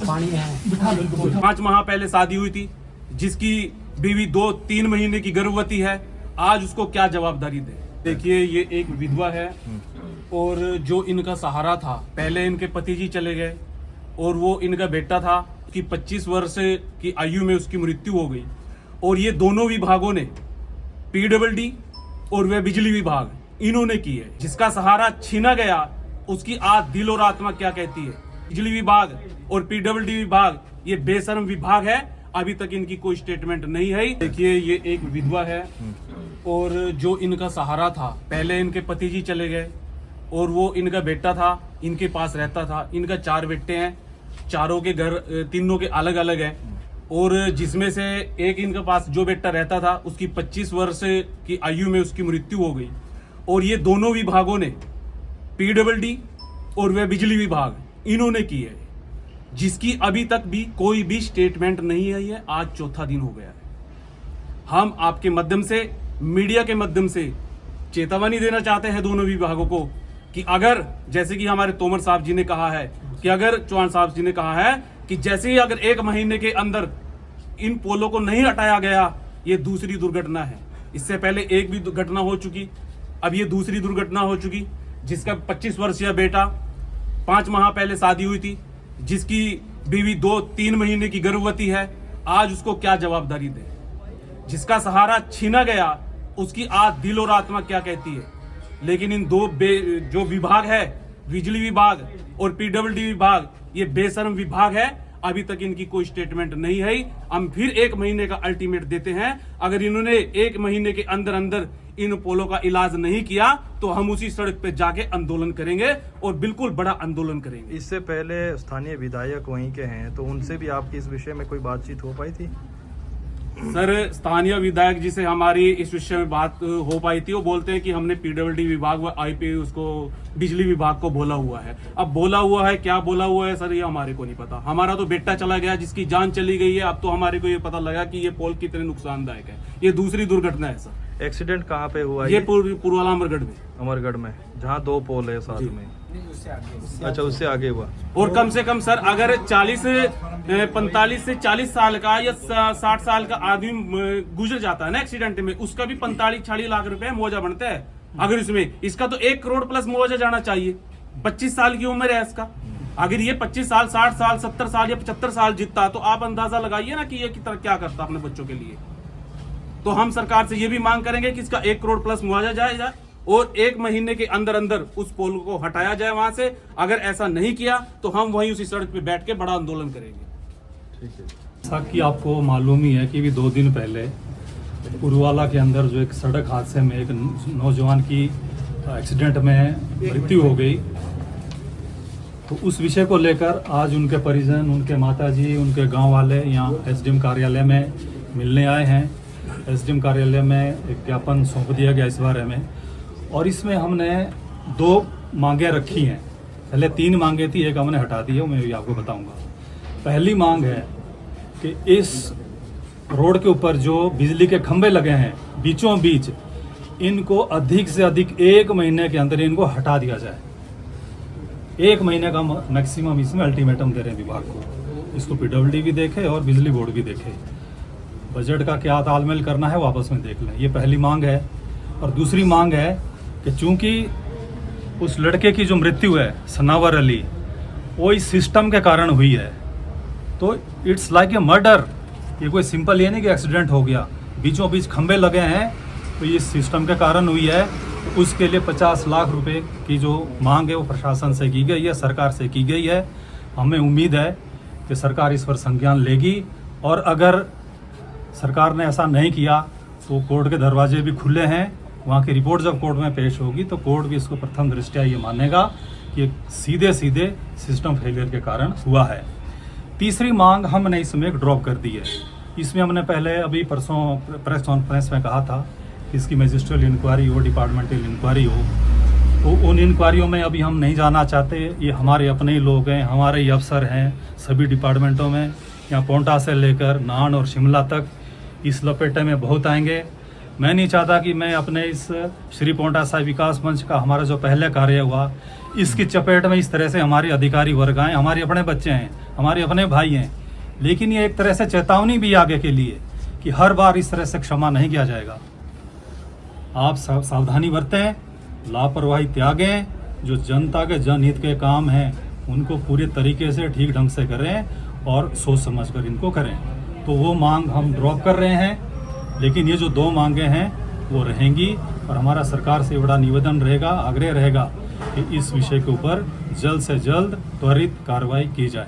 पानी है। 5 माह पहले शादी हुई थी, जिसकी बीवी 2-3 महीने की गर्भवती है। आज उसको क्या जवाबदारी दे। देखिए, ये एक विधवा है और जो इनका सहारा था, पहले इनके पति जी चले गए और वो इनका बेटा था कि 25 वर्ष की आयु में उसकी मृत्यु हो गई। और ये दोनों विभागों ने, पीडब्ल्यूडी और वह बिजली विभाग, इन्होंने की है। जिसका सहारा छीना गया, उसकी आज दिल और आत्मा क्या कहती है। बिजली विभाग और पीडब्ल्यूडी विभाग ये बेशर्म विभाग है। अभी तक इनकी कोई स्टेटमेंट नहीं है। देखिए, ये एक विधवा है और जो इनका सहारा था, पहले इनके पति जी चले गए और वो इनका बेटा था, इनके पास रहता था। इनका 4 बेटे हैं, चारों के घर, तीनों के अलग अलग हैं। और जिसमें से एक इनके पास जो बेटा रहता था, उसकी 25 वर्ष की आयु में उसकी मृत्यु हो गई। और ये दोनों विभागों ने, पीडब्ल्यूडी और वह बिजली विभाग, इन्होंने की है। जिसकी अभी तक भी कोई भी स्टेटमेंट नहीं आई है। आज चौथा दिन हो गया है। हम आपके माध्यम से, मीडिया के माध्यम से चेतावनी देना चाहते हैं दोनों विभागों को कि अगर, जैसे कि हमारे तोमर साहब जी ने कहा है, कि अगर चौहान साहब जी ने कहा है कि जैसे ही अगर 1 महीने के अंदर इन पोलों को नहीं हटाया गया, ये दूसरी दुर्घटना है। इससे पहले एक भी दुर्घटना हो चुकी, अब ये दूसरी दुर्घटना हो चुकी। जिसका 25 वर्षीय बेटा, 5 माह पहले शादी हुई थी, जिसकी बीवी 2-3 महीने की गर्भवती है। आज उसको क्या जवाबदारी दे। जिसका सहारा छीना गया, उसकी आज दिल और आत्मा क्या कहती है। लेकिन इन जो विभाग है, बिजली विभाग और पीडब्ल्यूडी विभाग, ये बेशर्म विभाग है। अभी तक इनकी कोई स्टेटमेंट नहीं है। हम फिर 1 महीने का अल्टीमेट देते हैं। अगर इन्होंने 1 महीने के अंदर अंदर इन पोलों का इलाज नहीं किया, तो हम उसी सड़क पे जाके आंदोलन करेंगे और बिल्कुल बड़ा आंदोलन करेंगे। इससे पहले स्थानीय विधायक वहीं के हैं, तो उनसे भी आपकी इस विषय में कोई बातचीत हो पाई थी? सर, स्थानीय विधायक जी से हमारी इस विषय में बात हो पाई थी। वो बोलते हैं कि हमने पीडब्ल्यूडी विभाग व आईपी, उसको बिजली विभाग को बोला हुआ है। अब बोला हुआ है, क्या बोला हुआ है सर, ये हमारे को नहीं पता। हमारा तो बेटा चला गया, जिसकी जान चली गई है। अब तो हमारे को ये पता लगा कि ये पोल कितने नुकसानदायक है। ये दूसरी दुर्घटना है सर। एक्सीडेंट कहाँ पे हुआ? ये पुरवाला अमरगढ़ में। अमरगढ़ में, जहाँ 2 पोल है साथ में। अच्छा, उससे आगे हुआ। और कम से कम सर, अगर 45 से 40 साल का या 60 साल का आदमी गुजर जाता है ना एक्सीडेंट में, उसका भी 45-40 लाख रुपए मुआवजा बनता है। अगर इसका तो 1 करोड़ प्लस मुआवजा जाना चाहिए। 25 साल की उम्र है इसका। अगर ये 25 साल, 60 साल, 70 साल या 75 साल जीतता, तो आप अंदाजा लगाइए ना कि ये क्या करता अपने बच्चों के लिए। तो हम सरकार से ये भी मांग करेंगे कि इसका 1 करोड़ प्लस मुआवजा जाए और 1 महीने के अंदर अंदर उस पोल को हटाया जाए वहां से। अगर ऐसा नहीं किया, तो हम वहीं उसी सड़क पे बैठ के बड़ा आंदोलन करेंगे। ठीक है। जैसा कि आपको मालूम ही है कि भी 2 दिन पहले पुरवाला के अंदर जो एक सड़क हादसे में एक नौजवान की एक्सीडेंट में मृत्यु हो गई, तो उस विषय को लेकर आज उनके परिजन, उनके माताजी, उनके गांव वाले यहाँ एसडीएम कार्यालय में मिलने आए हैं। एसडीएम कार्यालय में एक ज्ञापन सौंप दिया गया इस बारे में, और इसमें हमने 2 मांगे रखी हैं। पहले 3 मांगे थी, एक हमने हटा दी है, मैं भी आपको बताऊंगा। पहली मांग है कि इस रोड के ऊपर जो बिजली के खंभे लगे हैं बीचों बीच, इनको अधिक से अधिक 1 महीने के अंदर इनको हटा दिया जाए। 1 महीने का मैक्सिमम इसमें अल्टीमेटम दे रहे हैं विभाग को। इसको पीडब्ल्यूडी भी देखे और बिजली बोर्ड भी देखे। बजट का क्या तालमेल करना है वो आपस में देख लें। ये पहली मांग है। और दूसरी मांग है कि चूंकि उस लड़के की जो मृत्यु है, सनावर अली, वो इस सिस्टम के कारण हुई है, तो इट्स लाइक ए मर्डर। ये कोई सिंपल ये नहीं कि एक्सीडेंट हो गया। बीचों बीच खंभे लगे हैं, तो ये सिस्टम के कारण हुई है। तो उसके लिए 50 लाख रुपए की जो मांग है वो प्रशासन से की गई है, सरकार से की गई है। हमें उम्मीद है कि सरकार इस पर संज्ञान लेगी, और अगर सरकार ने ऐसा नहीं किया तो कोर्ट के दरवाजे भी खुले हैं। वहाँ की रिपोर्ट जब कोर्ट में पेश होगी, तो कोर्ट भी इसको प्रथम दृष्टया ये मानेगा कि सीधे सीधे सिस्टम फेलियर के कारण हुआ है। तीसरी मांग हमने इसमें एक ड्रॉप कर दी है। इसमें हमने पहले अभी परसों प्रेस कॉन्फ्रेंस में कहा था कि इसकी मैजिस्ट्रियल इंक्वायरी हो, डिपार्टमेंटल इंक्वायरी हो, तो उन इंक्वायरियों में अभी हम नहीं जाना चाहते। ये हमारे अपने ही लोग हैं, हमारे ही अफसर हैं सभी डिपार्टमेंटों में। यहाँ पोंटा से लेकर नान और शिमला तक इस लपेटे में बहुत आएंगे। मैं नहीं चाहता कि मैं अपने इस श्री पोंटा साहिब विकास मंच का हमारा जो पहले कार्य हुआ, इसकी चपेट में इस तरह से हमारे अधिकारी वर्ग आए, हमारे अपने बच्चे हैं, हमारे अपने भाई हैं, लेकिन ये एक तरह से चेतावनी भी आगे के लिए कि हर बार इस तरह से क्षमा नहीं किया जाएगा। आप सावधानी बरतें, लापरवाही त्यागें, जो जनता के जनहित के काम हैं उनको पूरे तरीके से ठीक ढंग से करें और सोच समझकर इनको करें। तो वो मांग हम ड्रॉप कर रहे हैं, लेकिन ये जो 2 मांगे हैं वो रहेंगी और हमारा सरकार से बड़ा निवेदन रहेगा, आग्रह रहेगा कि इस विषय के ऊपर जल्द से जल्द त्वरित कार्रवाई की जाए।